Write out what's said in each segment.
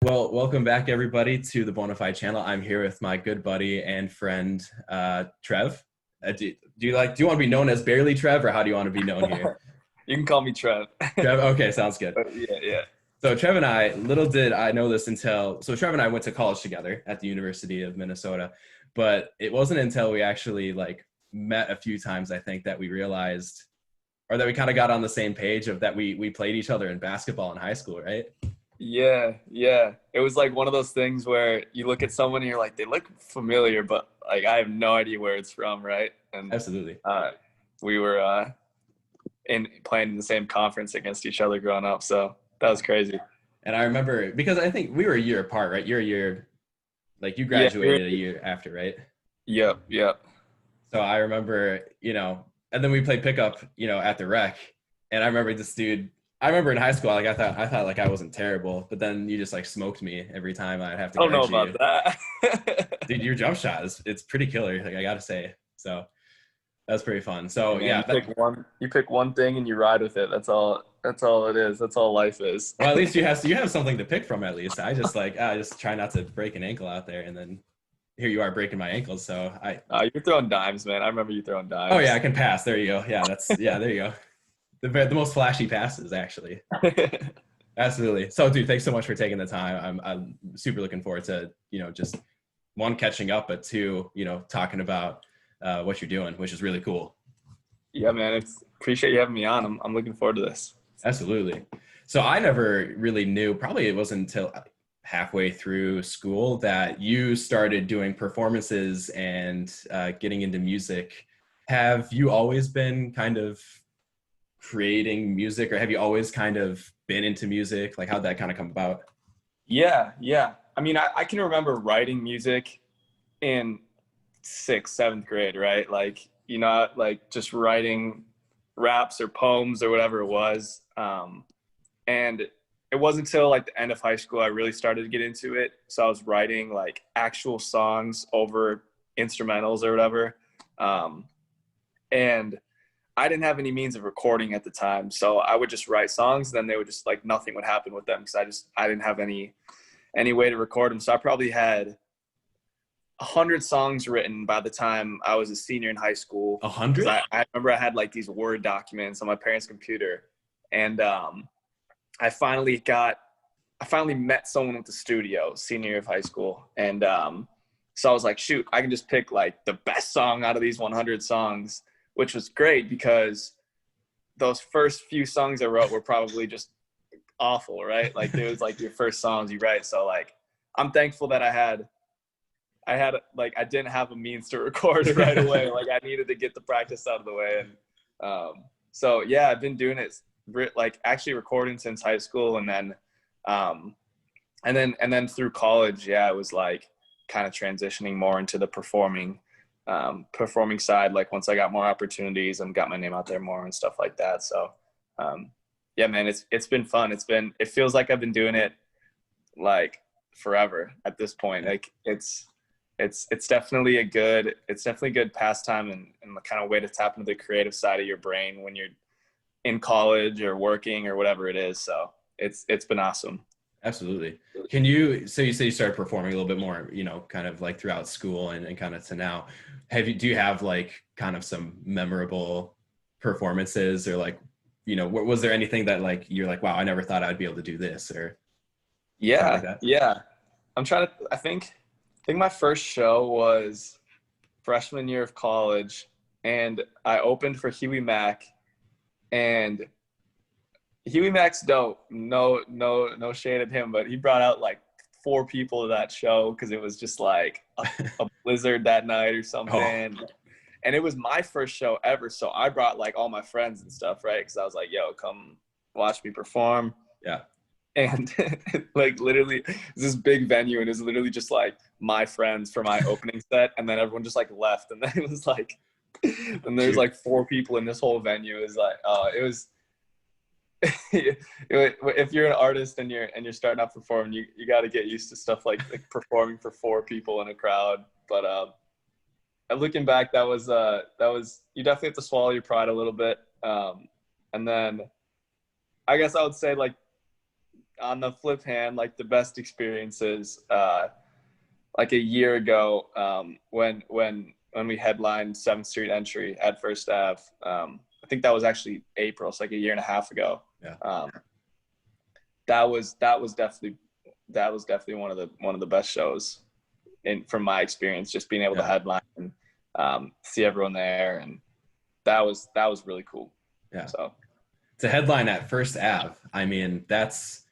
Well, welcome back everybody to the Bonafide channel. I'm here with my good buddy and friend, Trev. Do you want to be known as BarelyTrev, or how do you want to be known here? You can call me Trev. Trev? Okay, sounds good. Yeah. So Trev and I, little did I know this so Trev and I went to college together at the University of Minnesota, but it wasn't until we actually met a few times, I think, that we realized, or that we kind of got on the same page of that we played each other in basketball in high school, right? Yeah. It was like one of those things where you look at someone and you're like, they look familiar, but like I have no idea where it's from, right? And Absolutely. we were in playing in the same conference against each other growing up, so that was crazy. And I remember, because I think we were a year apart, right? You're a year, you Yeah. graduated a year after, right? Yep. So I remember, and then we played pickup, at the rec. And I remember this dude, I remember in high school, I thought like I wasn't terrible, but then you just like smoked me every time I'd have to I don't know guard about you. that. Dude, your jump shot it's pretty killer, like I gotta say. So that was pretty fun. Hey, So man, yeah, you pick one thing and you ride with it. That's all it is. That's all life is. well, at least you have something to pick from at least. I just try not to break an ankle out there, and then here you are breaking my ankles. So You're throwing dimes, man. I remember you throwing oh yeah, I dimes. can pass. There you go. Yeah, there you go. The most flashy passes, actually. Absolutely. So, dude, thanks so much for taking the time. I'm super looking forward to, just one, catching up, but two, talking about what you're doing, which is really cool. Yeah, man. Appreciate you having me on. I'm looking forward to this. Absolutely. So I never really knew, probably it wasn't until halfway through school that you started doing performances and getting into music. Have you always been kind of creating music, or have you always kind of been into music? Like, how'd that kind of come about? Yeah. I mean, I can remember writing music in sixth, seventh grade, right? Like, like just writing raps or poems or whatever it was. And it wasn't until like the end of high school I really started to get into it. So I was writing like actual songs over instrumentals or whatever. And I didn't have any means of recording at the time. So I would just write songs, then they would just like nothing would happen with them because I didn't have any way to record them. So I probably had 100 songs written by the time I was a senior in high school. 100? Because I remember I had like these Word documents on my parents' computer. And I finally met someone with the studio senior year of high school. And so I was like, shoot, I can just pick like the best song out of these 100 songs, which was great because those first few songs I wrote were probably just awful, right? Like it was like your first songs you write. So like, I'm thankful that I didn't have a means to record it right away. Like I needed to get the practice out of the way. And so yeah, I've been doing it, like actually recording since high school. And then through college, yeah, it was like kind of transitioning more into the performing side, like once I got more opportunities and got my name out there more and stuff like that. So yeah, man, it's been fun. It feels like I've been doing it like forever at this point. Like it's definitely a good pastime and the kind of way to tap into the creative side of your brain when you're in college or working or whatever it is. So it's been awesome. Absolutely. So you say you started performing a little bit more, kind of like throughout school and kind of to now. Do you have like kind of some memorable performances, or like, was there anything that like, you're like, wow, I never thought I'd be able to do this, or something like that? Yeah. I think my first show was freshman year of college, and I opened for Huey Mack, and Huey Mack's dope. No shade at him, but he brought out like 4 people to that show because it was just like a blizzard that night or something. Oh, And it was my first show ever, so I brought like all my friends and stuff, right? Because I was like, "Yo, come watch me perform." yeah. And like literally, it's this big venue, and it's literally just like my friends for my opening set, and then everyone just like left, and then it was like, and there's Shoot. like 4 people in this whole venue. Is like, it was. If you're an artist and you're starting out performing, you got to get used to stuff like performing for 4 people in a crowd. But looking back, that was you definitely have to swallow your pride a little bit. And then I guess I would say like on the flip hand, like the best experiences, like a year ago, when we headlined 7th Street Entry at First Ave. I think that was actually April, so like a year and a half ago. Yeah. That was definitely one of the best shows from my experience, just being able to headline and see everyone there, and that was really cool. Yeah. So to headline at First Ave, I mean, that's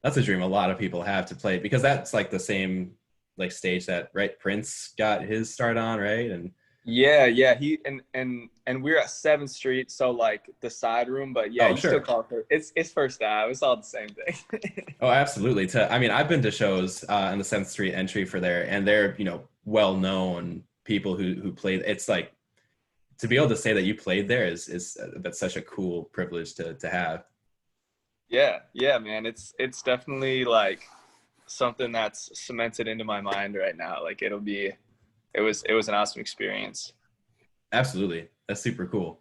a dream a lot of people have, to play, because that's like the same like stage that Prince got his start on, right? And yeah, he and we're at 7th Street, so like the side room, but yeah, oh, you sure. still call it it's First Ave. It's all the same thing. Oh, absolutely. I mean, I've been to shows on the 7th Street Entry for there, and they're, well known people who played. It's like, to be able to say that you played there is that's such a cool privilege to have. Yeah, man. It's definitely like something that's cemented into my mind right now. Like it was an awesome experience. Absolutely. That's super cool.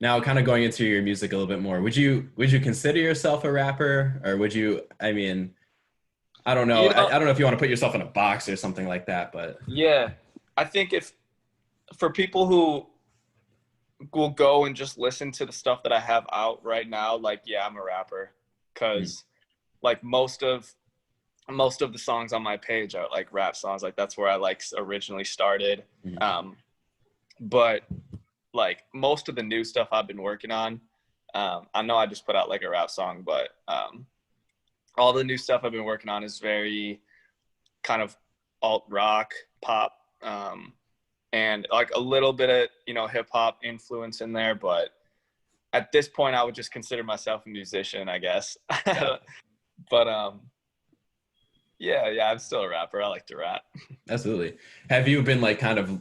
Now, kind of going into your music a little bit more, would you consider yourself a rapper, or would you, I mean, I don't know. I don't know if you want to put yourself in a box or something like that, but yeah, I think if for people who will go and just listen to the stuff that I have out right now, like, yeah, I'm a rapper, because like most of the songs on my page are like rap songs. Like that's where I like originally started. But like most of the new stuff I've been working on, I know I just put out like a rap song, but all the new stuff I've been working on is very kind of alt rock, pop, and like a little bit of, hip hop influence in there. But at this point I would just consider myself a musician, I guess. Yeah. But yeah, I'm still a rapper. I like to rap. Absolutely. Have you been like kind of,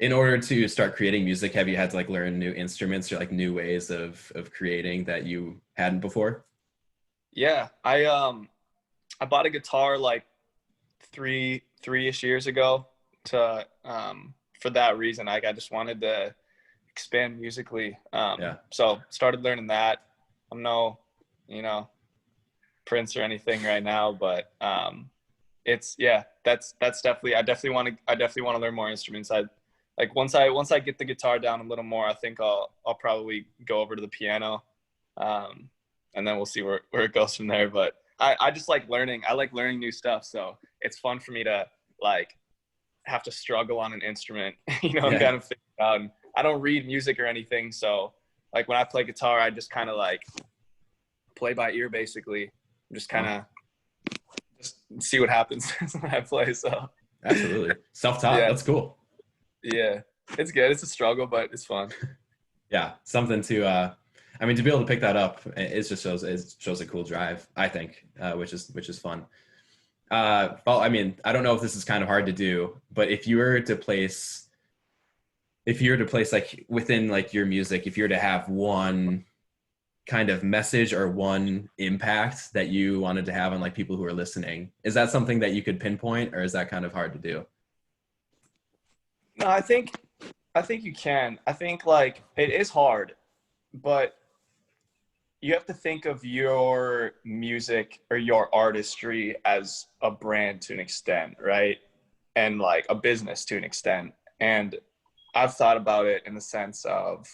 in order to start creating music, have you had to like learn new instruments or like new ways of creating that you hadn't before? Yeah, I bought a guitar like three-ish years ago to for that reason. Like I just wanted to expand musically. So started learning that. I'm no, Prince or anything right now, but that's definitely, I definitely want to learn more instruments. I like once I get the guitar down a little more, I think I'll probably go over to the piano, and then we'll see where it goes from there. But I just like learning. I like learning new stuff, so it's fun for me to like have to struggle on an instrument, and kind of figure it out. And I don't read music or anything, so like when I play guitar, I just kind of like play by ear, basically. Just kind of just see what happens when I play. So absolutely, self-taught. That's cool. Yeah, it's good. It's a struggle, but it's fun. Yeah, something to I mean, to be able to pick that up, it just shows a cool drive, I think, which is fun. Well, I mean, I don't know if this is kind of hard to do, but if you were to place like within like your music, if you were to have one kind of message or one impact that you wanted to have on like people who are listening, is that something that you could pinpoint, or is that kind of hard to do? No, I think you can. I think like it is hard, but you have to think of your music or your artistry as a brand to an extent, right? And like a business to an extent. And I've thought about it in the sense of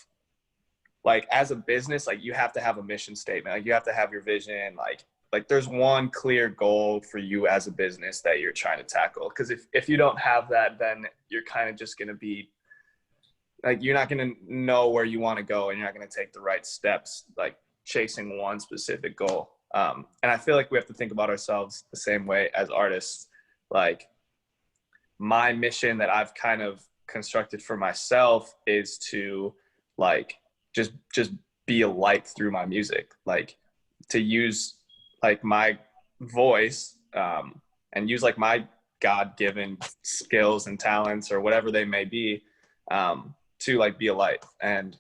like, as a business, like you have to have a mission statement. Like you have to have your vision. Like there's one clear goal for you as a business that you're trying to tackle. Because if you don't have that, then you're kind of just going to be like, you're not going to know where you want to go, and you're not going to take the right steps, like chasing one specific goal. And I feel like we have to think about ourselves the same way as artists. Like my mission that I've kind of constructed for myself is to like just be a light through my music, like to use like my voice and use like my God-given skills and talents or whatever they may be to like be a light. And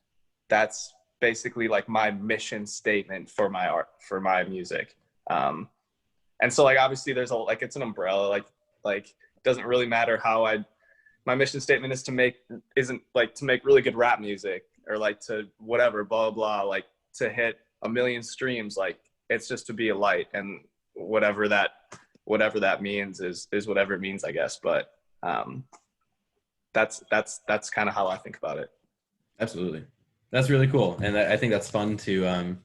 that's basically like my mission statement for my art, for my music. And so like obviously there's like it's an umbrella, like it doesn't really matter how my mission statement isn't like to make really good rap music or like to whatever, blah, blah, blah, like to hit 1 million streams. Like it's just to be a light, and whatever that means is whatever it means, I guess. But that's kind of how I think about it. Absolutely. That's really cool. And I think that's fun to,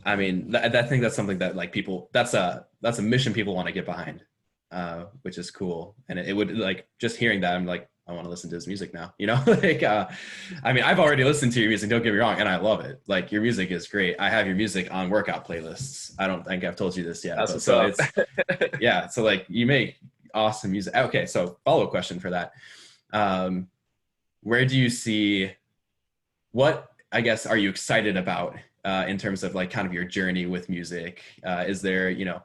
I mean, I think that's something that like people, that's a mission people want to get behind, which is cool. And it would like, just hearing that, I'm like, I want to listen to his music now, you know, like, I mean, I've already listened to your music, don't get me wrong. And I love it. Like your music is great. I have your music on workout playlists. I don't think I've told you this yet, That's but so up. it's, yeah. So like you make awesome music. Okay. So follow-up question for that. Where do you see, what, I guess, are you excited about in terms of like kind of your journey with music? Is there, you know,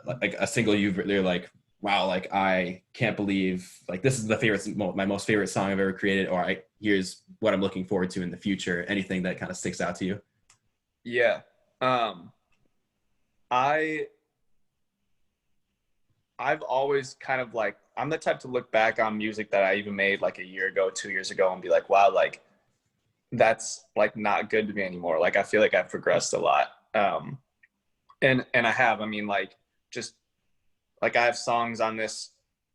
like a single they're like, wow, like I can't believe like this is my most favorite song I've ever created, or here's what I'm looking forward to in the future. Anything that kind of sticks out to you? Yeah. I've always kind of like, I'm the type to look back on music that I even made like a year ago, 2 years ago, and be like, wow, like that's like not good to me anymore. Like I feel like I've progressed a lot. And I have, I mean, like just like I have songs on this.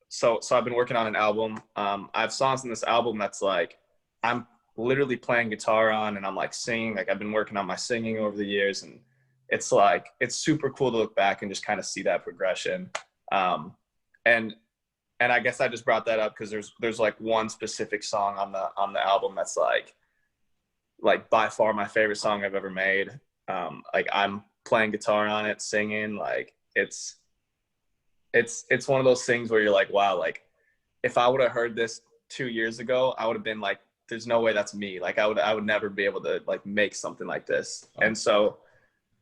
So I've been working on an album. I have songs in this album that's like I'm literally playing guitar on, and I'm like singing. Like I've been working on my singing over the years, and it's like it's super cool to look back and just kind of see that progression. And I guess I just brought that up because there's like one specific song on the album that's like by far my favorite song I've ever made. Like I'm playing guitar on it, singing. Like it's one of those things where you're like, wow, like if I would have heard this 2 years ago, I would have been like, there's no way that's me. Like I would never be able to like make something like this. Oh.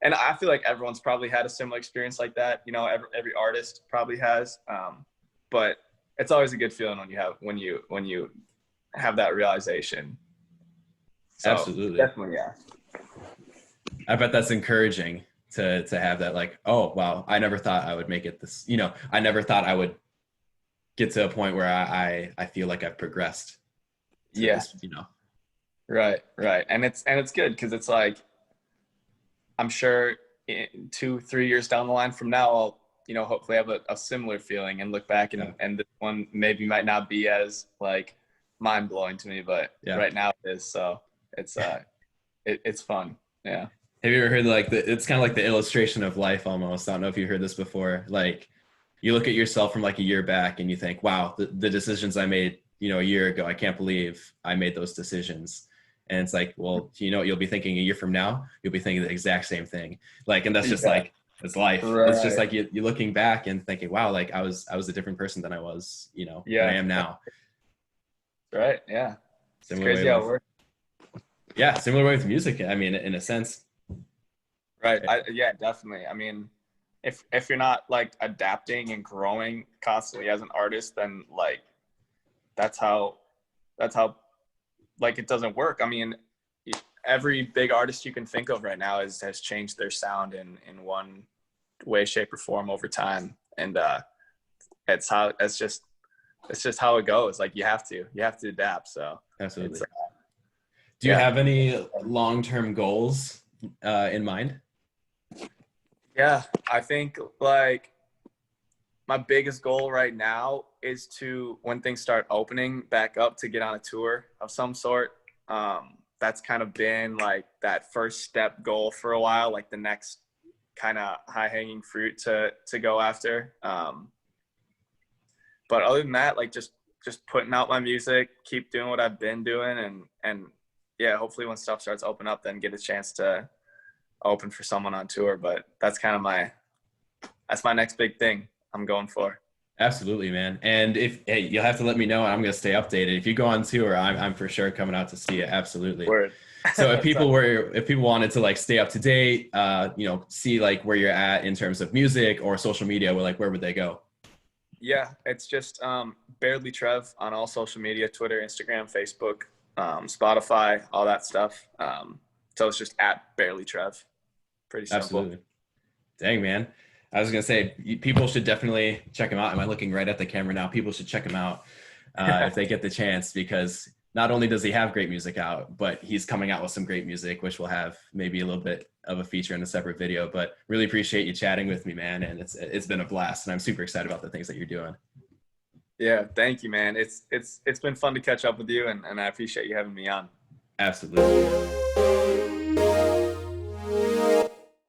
And I feel like everyone's probably had a similar experience like that. You know, every artist probably has. But it's always a good feeling when you have that realization. So, absolutely. Definitely, yeah. I bet that's encouraging to have that, like, oh wow, I never thought I would make it this, you know, I never thought I would get to a point where I feel like I've progressed. Yeah. This, you know. Right. And it's good because it's like, I'm sure 2-3 years down the line from now, I'll, you know, hopefully have a similar feeling and look back and this one maybe might not be as like mind blowing to me, but right now it is. So it's it's fun. Yeah. Have you ever heard like it's kind of like the illustration of life almost. I don't know if you heard this before. Like you look at yourself from like a year back and you think, wow, the decisions I made, you know, a year ago, I can't believe I made those decisions. And it's like, well, you know what you'll be thinking a year from now? You'll be thinking the exact same thing. Like, and that's just like, it's life. Right. It's just like you're looking back and thinking, wow, like I was a different person than I was, you know, than I am now. Right. Yeah. Similar it's crazy how it works. Yeah. Similar way with music. I mean, in a sense. Right. Yeah, definitely. I mean, if you're not like adapting and growing constantly as an artist, then like, that's how like it doesn't work. I me'n, every big artist you can think of right now has changed their sound in one way, shape, or form over time, and it's just how it goes. Like you have to adapt. So absolutely. Do you have any long-term goals in mind? Yeah, I think like my biggest goal right now is to, when things start opening back up, to get on a tour of some sort. That's kind of been like that first step goal for a while, like the next kind of high hanging fruit to go after. But other than that, like just putting out my music, keep doing what I've been doing, and yeah, hopefully when stuff starts open up, then get a chance to open for someone on tour. But that's kind of that's my next big thing I'm going for. Absolutely, man. And hey, you'll have to let me know, and I'm going to stay updated. If you go on tour, I'm for sure coming out to see you. Absolutely. Word. So if people wanted to like stay up to date, you know, see like where you're at in terms of music or social media, where would they go? Yeah, it's just BarelyTrev on all social media: Twitter, Instagram, Facebook, Spotify, all that stuff. So it's just at BarelyTrev. Pretty simple. Absolutely. Dang, man. I was going to say, people should definitely check him out. Am I looking right at the camera now? People should check him out if they get the chance, because not only does he have great music out, but he's coming out with some great music, which will have maybe a little bit of a feature in a separate video. But really appreciate you chatting with me, man. And it's been a blast, and I'm super excited about the things that you're doing. Yeah, thank you, man. It's been fun to catch up with you, and I appreciate you having me on. Absolutely.